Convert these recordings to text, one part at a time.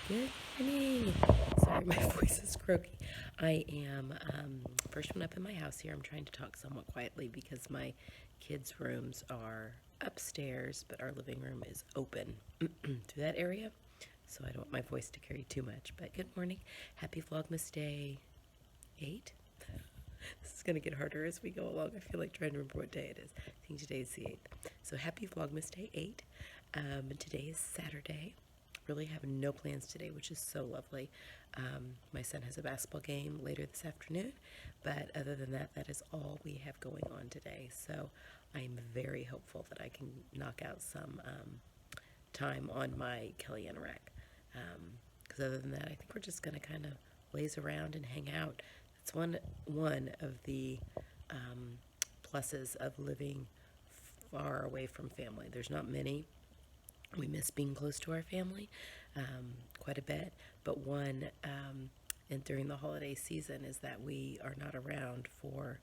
Good morning. Sorry, my voice is croaky. I am first one up in my house here. I'm trying to talk somewhat quietly because my kids' rooms are upstairs, but our living room is open to that area. So I don't want my voice to carry too much. But good morning. Happy Vlogmas Day 8. This is going to get harder as we go along. I feel like trying to remember what day it is. I think today is the 8th. So happy Vlogmas Day 8. Today is Saturday. Really have no plans today, which is so lovely. My son has a basketball game later this afternoon, but other than that, that is all we have going on today. So I'm very hopeful that I can knock out some time on my Kelly Anorak. Because other than that, I think we're just going to kind of laze around and hang out. That's one of the pluses of living far away from family. There's not many. We miss being close to our family quite a bit, but and during the holiday season is that we are not around for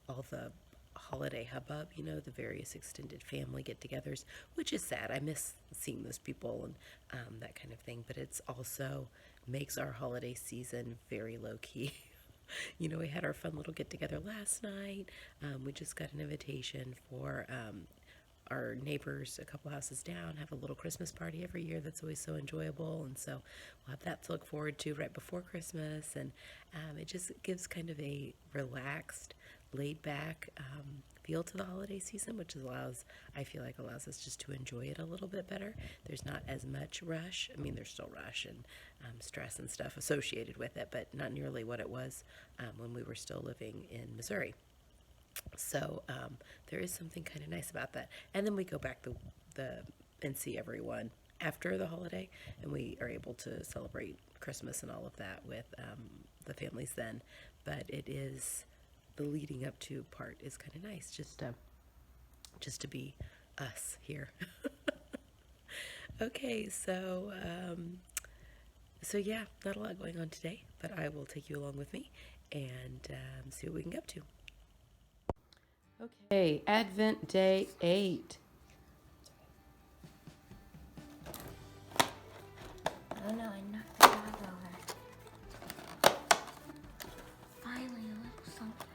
all the holiday hubbub, the various extended family get-togethers, which is sad. I miss seeing those people and that kind of thing, but it's also makes our holiday season very low-key. We had our fun little get-together last night. We just got an invitation for our neighbors a couple houses down have a little Christmas party every year that's always so enjoyable, and so we'll have that to look forward to right before Christmas, and it just gives kind of a relaxed, laid back feel to the holiday season, which I feel like allows us just to enjoy it a little bit better. There's not as much rush. I mean, there's still rush and stress and stuff associated with it, but not nearly what it was when we were still living in Missouri. So there is something kind of nice about that. And then we go back and see everyone after the holiday, and we are able to celebrate Christmas and all of that with the families then. But it is the leading up to part is kind of nice, just to be us here. Okay, so yeah, not a lot going on today, but I will take you along with me and see what we can get up to. Okay, Advent Day 8. Oh no, I knocked the dog over. Finally, a little something.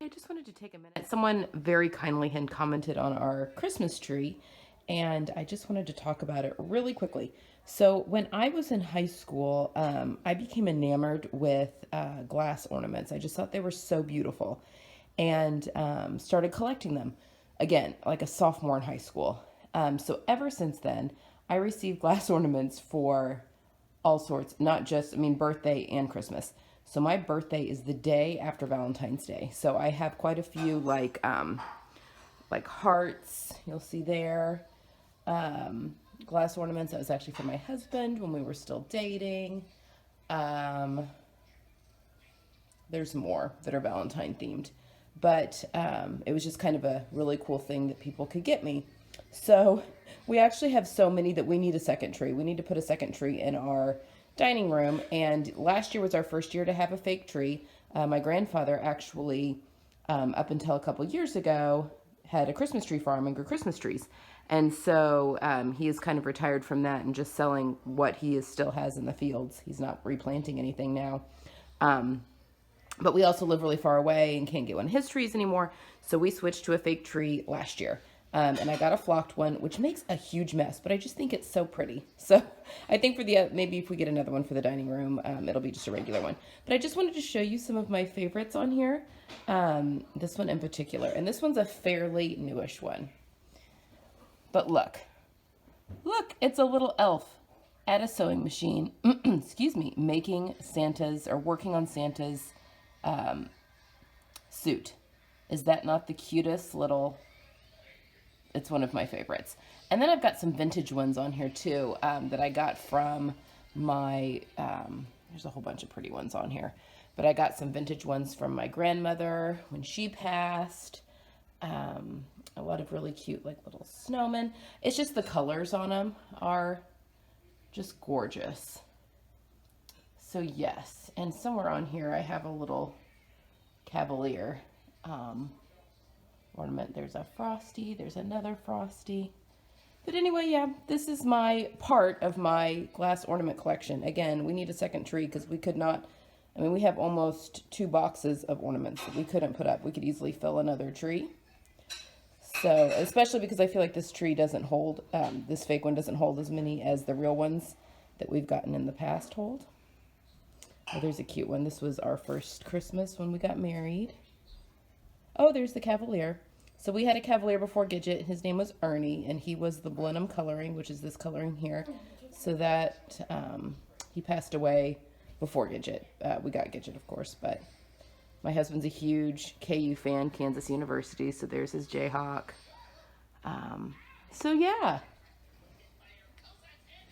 I just wanted to take a minute. Someone very kindly had commented on our Christmas tree, and I just wanted to talk about it really quickly. So when I was in high school, I became enamored with glass ornaments. I just thought they were so beautiful, and started collecting them. Again, like a sophomore in high school. So ever since then, I received glass ornaments for all sorts, not just, birthday and Christmas. So my birthday is the day after Valentine's Day. So I have quite a few like hearts, you'll see there. Glass ornaments, that was actually for my husband when we were still dating. There's more that are Valentine themed. But it was just kind of a really cool thing that people could get me. So we actually have so many that we need a second tree. We need to put a second tree in our dining room. And last year was our first year to have a fake tree. My grandfather actually, up until a couple years ago, had a Christmas tree farm and grew Christmas trees. And so he is kind of retired from that and just selling what he still has in the fields. He's not replanting anything now. But we also live really far away and can't get one of his trees anymore. So we switched to a fake tree last year. And I got a flocked one, which makes a huge mess, but I just think it's so pretty. So I think for the, maybe if we get another one for the dining room, it'll be just a regular one. But I just wanted to show you some of my favorites on here. This one in particular. And this one's a fairly newish one. But look, it's a little elf at a sewing machine, excuse me, making Santa's or working on Santa's suit. Is that not the cutest little, it's one of my favorites. And then I've got some vintage ones on here too that I got from my, there's a whole bunch of pretty ones on here, but I got some vintage ones from my grandmother when she passed. A lot of really cute like little snowmen. It's just the colors on them are just gorgeous. So yes, and somewhere on here I have a little Cavalier ornament. There's a Frosty, there's another Frosty. But anyway, yeah, this is my part of my glass ornament collection. Again, we need a second tree because we could not, I mean, we have almost 2 boxes of ornaments that we couldn't put up. We could easily fill another tree. So, especially because I feel like this tree doesn't hold, this fake one doesn't hold as many as the real ones that we've gotten in the past hold. Oh, there's a cute one. This was our first Christmas when we got married. Oh, there's the Cavalier. So we had a Cavalier before Gidget. His name was Ernie, and he was the Blenheim coloring, which is this coloring here. So that he passed away before Gidget. We got Gidget, of course, but my husband's a huge KU fan, Kansas University, so there's his Jayhawk. So yeah.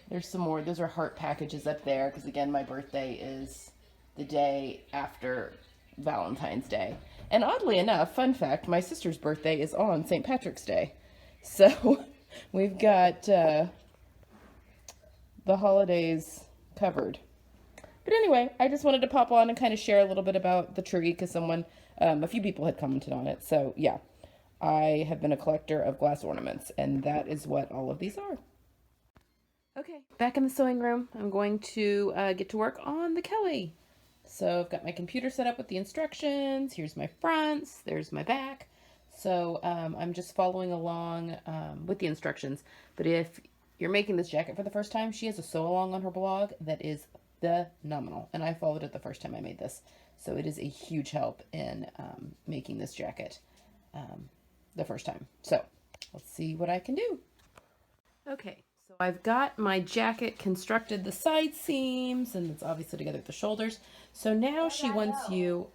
There's some more. Those are heart packages up there, because again, my birthday is the day after Valentine's Day. And oddly enough, fun fact, my sister's birthday is on St. Patrick's Day. So we've got the holidays covered. But anyway, I just wanted to pop on and kind of share a little bit about the tree because someone, a few people had commented on it. So yeah, I have been a collector of glass ornaments, and that is what all of these are. Okay, back in the sewing room, I'm going to get to work on the Kelly. So I've got my computer set up with the instructions. Here's my fronts, there's my back. So I'm just following along with the instructions. But if you're making this jacket for the first time, she has a sew along on her blog that is phenomenal. And I followed it the first time I made this. So it is a huge help in making this jacket the first time. So let's see what I can do. Okay. So I've got my jacket constructed, the side seams, and it's obviously together at the shoulders. So now she wants you,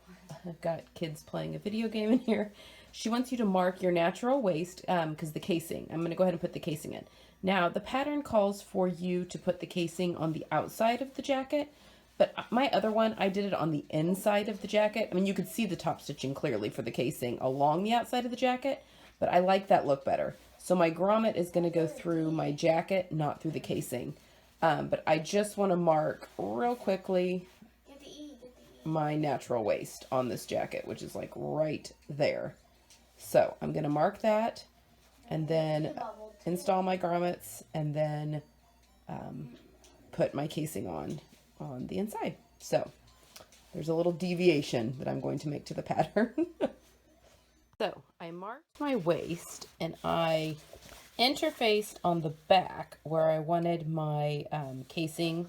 I've got kids playing a video game in here. She wants you to mark your natural waist because the casing, I'm going to go ahead and put the casing in. Now the pattern calls for you to put the casing on the outside of the jacket, but my other one, I did it on the inside of the jacket. I mean, you could see the top stitching clearly for the casing along the outside of the jacket, but I like that look better. So my grommet is going to go through my jacket, not through the casing. But I just want to mark real quickly my natural waist on this jacket, which is like right there. So I'm going to mark that and then install my grommets and then put my casing on the inside. So there's a little deviation that I'm going to make to the pattern. So I marked my waist and I interfaced on the back where I wanted my casing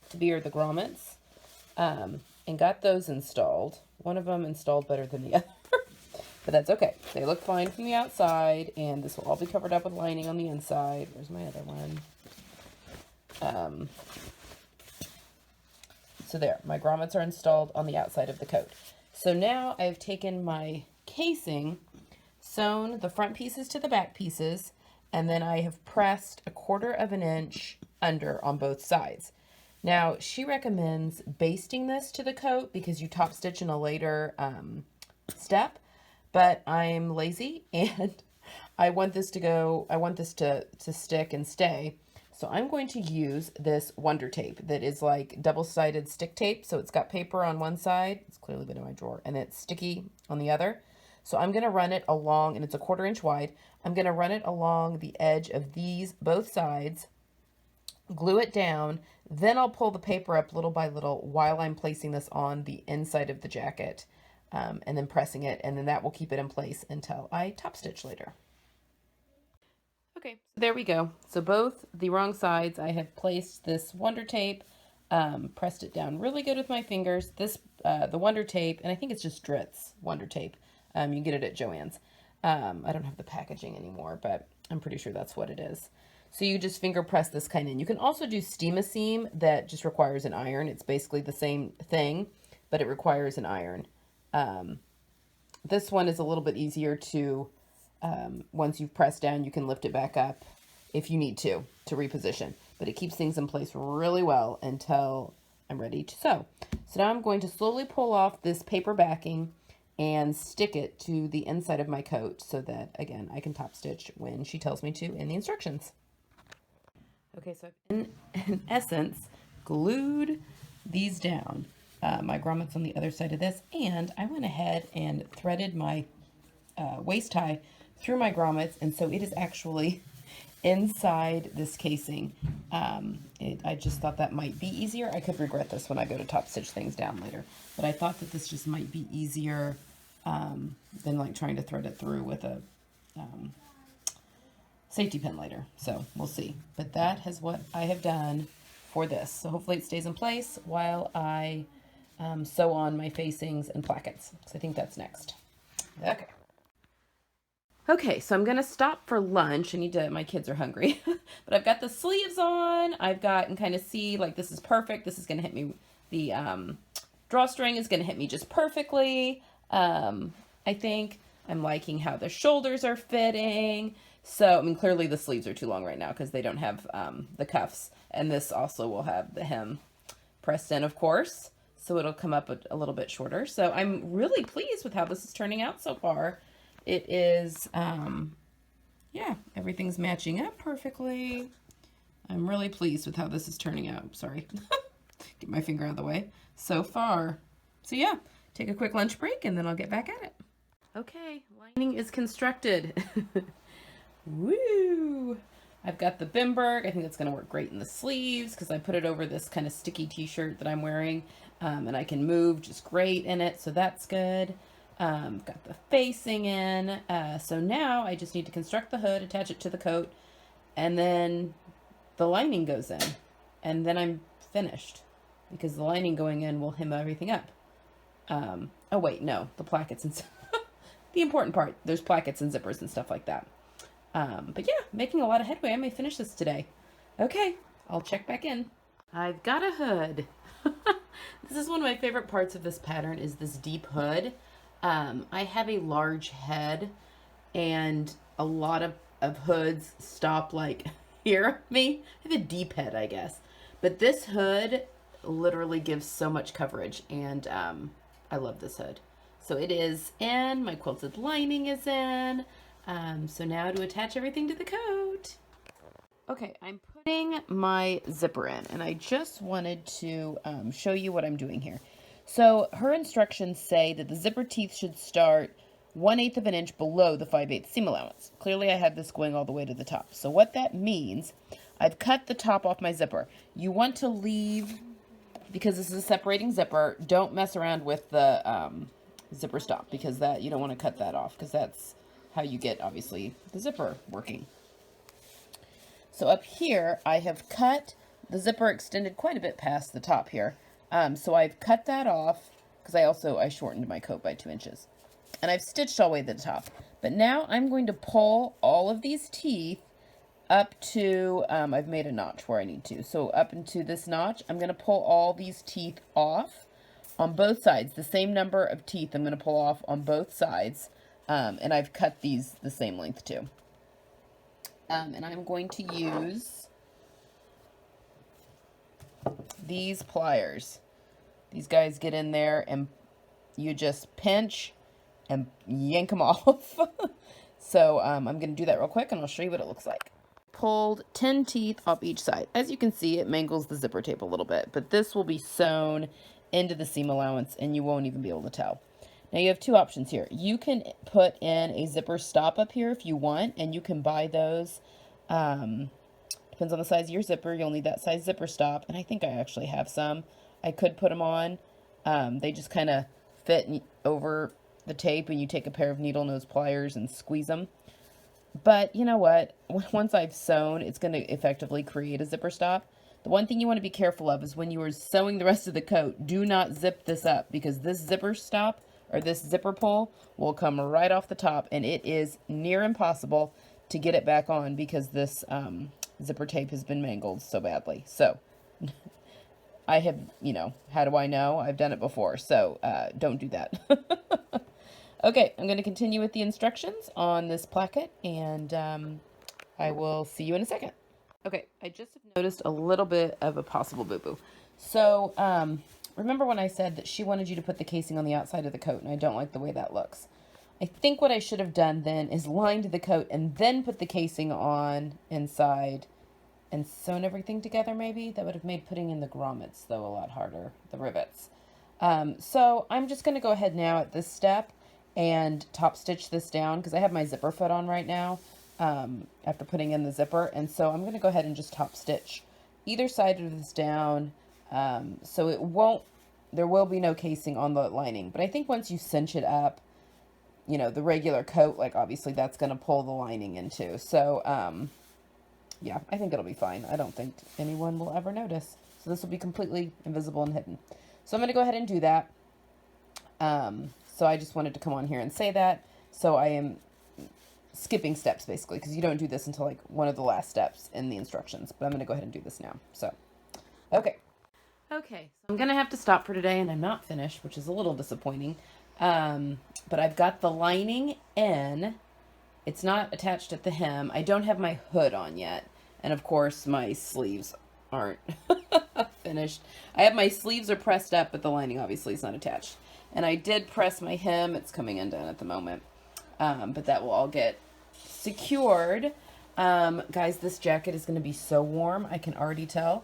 to be, or the grommets, and got those installed. One of them installed better than the other, but that's okay. They look fine from the outside, and this will all be covered up with lining on the inside. Where's my other one? So there, my grommets are installed on the outside of the coat. So now I've taken my casing, sewn the front pieces to the back pieces, and then I have pressed 1/4 of an inch under on both sides. Now she recommends basting this to the coat because you top stitch in a later step, but I'm lazy and I want this to go, I want this to stick and stay. So I'm going to use this Wonder Tape that is like double-sided stick tape. So it's got paper on one side, it's clearly been in my drawer, and it's sticky on the other. So I'm going to run it along, and it's 1/4 inch wide. I'm going to run it along the edge of these, both sides, glue it down. Then I'll pull the paper up little by little while I'm placing this on the inside of the jacket, and then pressing it, and then that will keep it in place until I top stitch later. Okay, so there we go. So both the wrong sides, I have placed this Wonder Tape, pressed it down really good with my fingers. This, the Wonder Tape, and I think it's just Dritz Wonder Tape. You can get it at Joann's. I don't have the packaging anymore, but I'm pretty sure that's what it is. So you just finger press this kind in. You can also do Steam-A-Seam that just requires an iron. It's basically the same thing, but it requires an iron. This one is a little bit easier to, once you've pressed down, you can lift it back up if you need to reposition. But it keeps things in place really well until I'm ready to sew. So now I'm going to slowly pull off this paper backing and stick it to the inside of my coat so that, again, I can top stitch when she tells me to in the instructions. Okay, so I've in essence glued these down. My grommets on the other side of this, and I went ahead and threaded my waist tie through my grommets, and so it is actually inside this casing. I just thought that might be easier. I could regret this when I go to top stitch things down later, but I thought that this just might be easier than like trying to thread it through with a safety pin later. So we'll see. But that is what I have done for this. So hopefully it stays in place while I sew on my facings and plackets. So I think that's next. Okay. Okay, so I'm going to stop for lunch. I need to, my kids are hungry. But I've got the sleeves on. I've got, and kind of see, like, this is perfect. This is going to hit me, the drawstring is going to hit me just perfectly. I think I'm liking how the shoulders are fitting. So, I mean, clearly the sleeves are too long right now because they don't have the cuffs. And this also will have the hem pressed in, of course. So it'll come up a little bit shorter. So I'm really pleased with how this is turning out so far. It is, yeah, everything's matching up perfectly. I'm really pleased with how this is turning out. Sorry, get my finger out of the way. So far. So yeah, take a quick lunch break and then I'll get back at it. Okay, lining is constructed. Woo! I've got the Bimberg. I think that's going to work great in the sleeves because I put it over this kind of sticky t-shirt that I'm wearing, and I can move just great in it, so that's good. Got the facing in, so now I just need to construct the hood, attach it to the coat, and then the lining goes in, and then I'm finished because the lining going in will hem everything up. Oh wait, no, the plackets and the important part, there's plackets and zippers and stuff like that. But yeah, making a lot of headway. I may finish this today. Okay, I'll check back in. I've got a hood. This is one of my favorite parts of this pattern is this deep hood. I have a large head and a lot of hoods stop like here on me. I have a deep head, I guess. But this hood literally gives so much coverage and I love this hood. So it is in, my quilted lining is in. So now to attach everything to the coat. Okay, I'm putting my zipper in, and I just wanted to show you what I'm doing here. So her instructions say that the zipper teeth should start 1/8 of an inch below the 5/8 seam allowance. Clearly I have this going all the way to the top. So what that means, I've cut the top off my zipper. You want to leave, because this is a separating zipper, don't mess around with the zipper stop, because that you don't want to cut that off, because that's how you get, obviously, the zipper working. So up here, I have cut, the zipper extended quite a bit past the top here. So I've cut that off, because I shortened my coat by 2 inches. And I've stitched all the way to the top. But now I'm going to pull all of these teeth up to, I've made a notch where I need to. So up into this notch, I'm going to pull all these teeth off on both sides. The same number of teeth I'm going to pull off on both sides. And I've cut these the same length too. And I'm going to use these pliers. These guys get in there and you just pinch and yank them off. So I'm going to do that real quick and I'll show you what it looks like. Pulled 10 teeth off each side. As you can see, it mangles the zipper tape a little bit, but this will be sewn into the seam allowance and you won't even be able to tell. Now you have two options here. You can put in a zipper stop up here if you want, and you can buy those. I Depends on the size of your zipper. You'll need that size zipper stop. And I think I actually have some. I could put them on. They just kind of fit over the tape, and you take a pair of needle nose pliers and squeeze them. But you know what? Once I've sewn, it's going to effectively create a zipper stop. The one thing you want to be careful of is when you are sewing the rest of the coat, do not zip this up, because this zipper stop or this zipper pull will come right off the top, and it is near impossible to get it back on because this zipper tape has been mangled so badly. So I have, you know, how do I know? I've done it before, so don't do that. Okay, I'm going to continue with the instructions on this placket, and I will see you in a second. Okay, I just have noticed a little bit of a possible boo-boo. So, remember when I said that she wanted you to put the casing on the outside of the coat, and I don't like the way that looks. I think what I should have done then is lined the coat and then put the casing on inside and sewn everything together maybe. That would have made putting in the grommets, though, a lot harder, the rivets. So I'm just going to go ahead now at this step and top stitch this down because I have my zipper foot on right now after putting in the zipper. And so I'm going to go ahead and just top stitch either side of this down so it won't, there will be no casing on the lining. But I think once you cinch it up, you know, the regular coat, like obviously that's going to pull the lining into. So, yeah, I think it'll be fine. I don't think anyone will ever notice. So this will be completely invisible and hidden. So I'm going to go ahead and do that. So I just wanted to come on here and say that. So I am skipping steps basically, because you don't do this until like one of the last steps in the instructions. But I'm going to go ahead and do this now. So, okay. Okay, so I'm going to have to stop for today, and I'm not finished, which is a little disappointing. But I've got the lining in. It's not attached at the hem. I don't have my hood on yet. And of course, my sleeves aren't finished. I have my sleeves are pressed up, but the lining obviously is not attached. And I did press my hem. It's coming undone at the moment. But that will all get secured. Guys, this jacket is going to be so warm. I can already tell.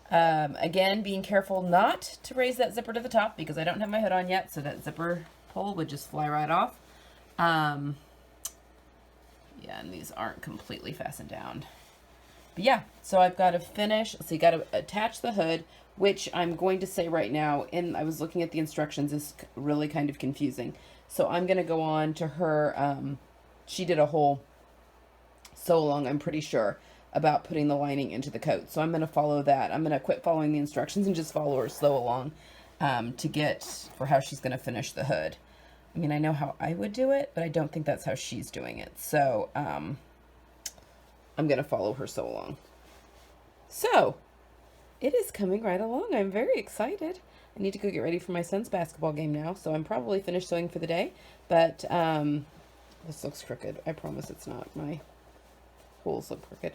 Again, being careful not to raise that zipper to the top because I don't have my hood on yet. So that zipper pull would just fly right off. Yeah, and these aren't completely fastened down. But yeah, so I've got to finish. So you got to attach the hood, which I'm going to say right now, and I was looking at the instructions, is really kind of confusing. So I'm going to go on to her, she did a whole sew along, I'm pretty sure, about putting the lining into the coat. So I'm going to follow that. I'm going to quit following the instructions and just follow her sew along to get for how she's going to finish the hood. I mean, I know how I would do it, but I don't think that's how she's doing it. So, I'm going to follow her sew along. So, it is coming right along. I'm very excited. I need to go get ready for my son's basketball game now, so I'm probably finished sewing for the day. But, this looks crooked. I promise it's not. My holes look crooked.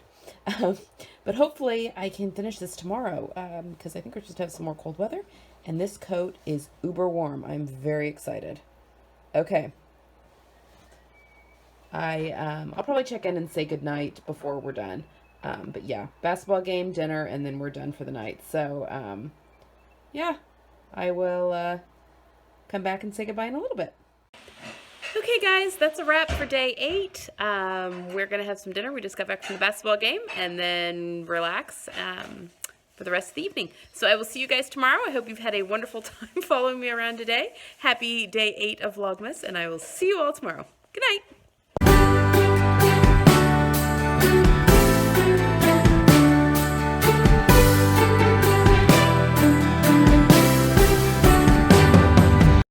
But hopefully I can finish this tomorrow, because I think we're supposed to have some more cold weather. And this coat is uber warm. I'm very excited. Okay. I'll probably check in and say goodnight before we're done. But yeah, basketball game, dinner, and then we're done for the night. So, yeah, I will come back and say goodbye in a little bit. Okay, guys, that's a wrap for day 8. We're going to have some dinner. We just got back from the basketball game and then relax for the rest of the evening. So I will see you guys tomorrow. I hope you've had a wonderful time following me around today. Happy day 8 of Vlogmas, and I will see you all tomorrow. Good night.